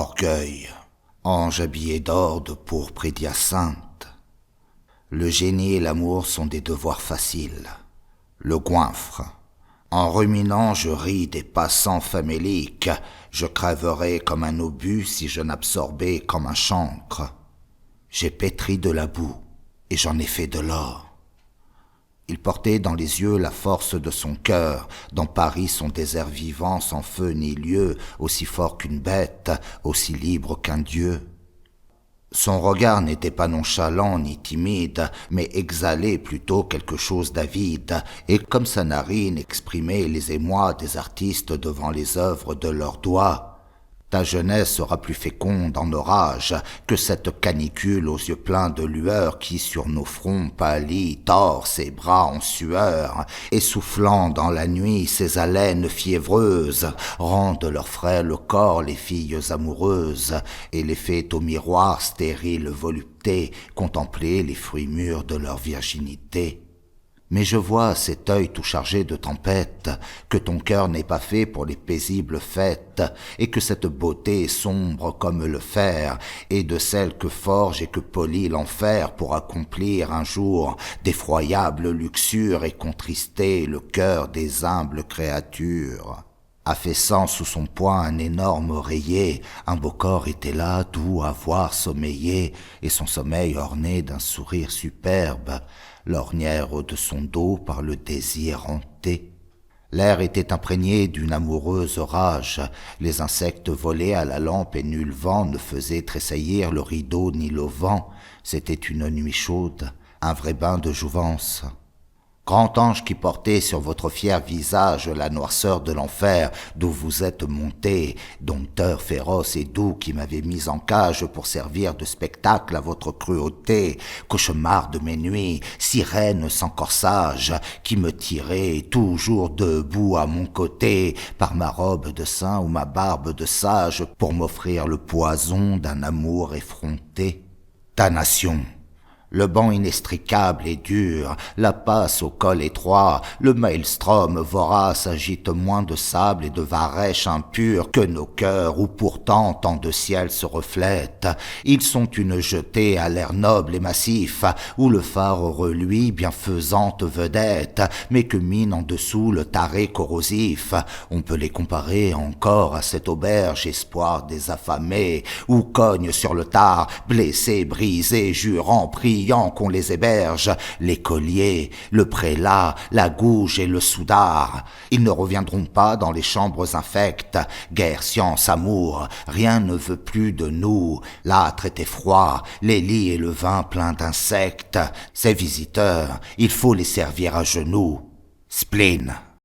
Orgueil, ange habillé d'or, de pourpre et d'hyacinthe. Le génie et l'amour sont des devoirs faciles. Le goinfre. En ruminant, je ris des passants faméliques. Je crèverais comme un obus si je n'absorbais comme un chancre. J'ai pétri de la boue et j'en ai fait de l'or. Il portait dans les yeux la force de son cœur, dans Paris son désert vivant sans feu ni lieu, aussi fort qu'une bête, aussi libre qu'un dieu. Son regard n'était pas nonchalant ni timide, mais exhalait plutôt quelque chose d'avide, et comme sa narine exprimait les émois des artistes devant les œuvres de leurs doigts. Ta jeunesse sera plus féconde en orage que cette canicule aux yeux pleins de lueur qui sur nos fronts pâlit, tord ses bras en sueur, essoufflant dans la nuit ses haleines fiévreuses, rendent leur frêle corps les filles amoureuses, et les fait au miroir stérile volupté contempler les fruits mûrs de leur virginité. Mais je vois cet œil tout chargé de tempête, que ton cœur n'est pas fait pour les paisibles fêtes, et que cette beauté est sombre comme le fer, et de celle que forge et que polit l'enfer pour accomplir un jour d'effroyables luxures et contrister le cœur des humbles créatures. Affaissant sous son poing un énorme oreiller, un beau corps était là, doux à voir sommeiller, et son sommeil orné d'un sourire superbe, l'ornière de son dos par le désir hanté. L'air était imprégné d'une amoureuse rage, les insectes volaient à la lampe et nul vent ne faisait tressaillir le rideau ni l'auvent. C'était une nuit chaude, un vrai bain de jouvence. Grand ange qui portez sur votre fier visage la noirceur de l'enfer d'où vous êtes monté, dompteur féroce et doux qui m'avez mis en cage pour servir de spectacle à votre cruauté, cauchemar de mes nuits, sirène sans corsage, qui me tirez toujours debout à mon côté, par ma robe de saint ou ma barbe de sage, pour m'offrir le poison d'un amour effronté. Damnation! Le banc inextricable et dur, la passe au col étroit, le maelstrom vorace agite moins de sable et de varech impur que nos cœurs où pourtant tant de ciel se reflètent. Ils sont une jetée à l'air noble et massif, où le phare reluit bienfaisante vedette, mais que mine en dessous le taré corrosif. On peut les comparer encore à cette auberge espoir des affamés, où cogne sur le tard, blessés, brisés, jurant, priant qu'on les héberge, l'écolier, le prélat, la gouge et le soudard. Ils ne reviendront pas dans les chambres infectes. Guerre, science, amour, rien ne veut plus de nous. L'âtre était froid, les lits et le vin plein d'insectes. Ces visiteurs, il faut les servir à genoux. Spleen.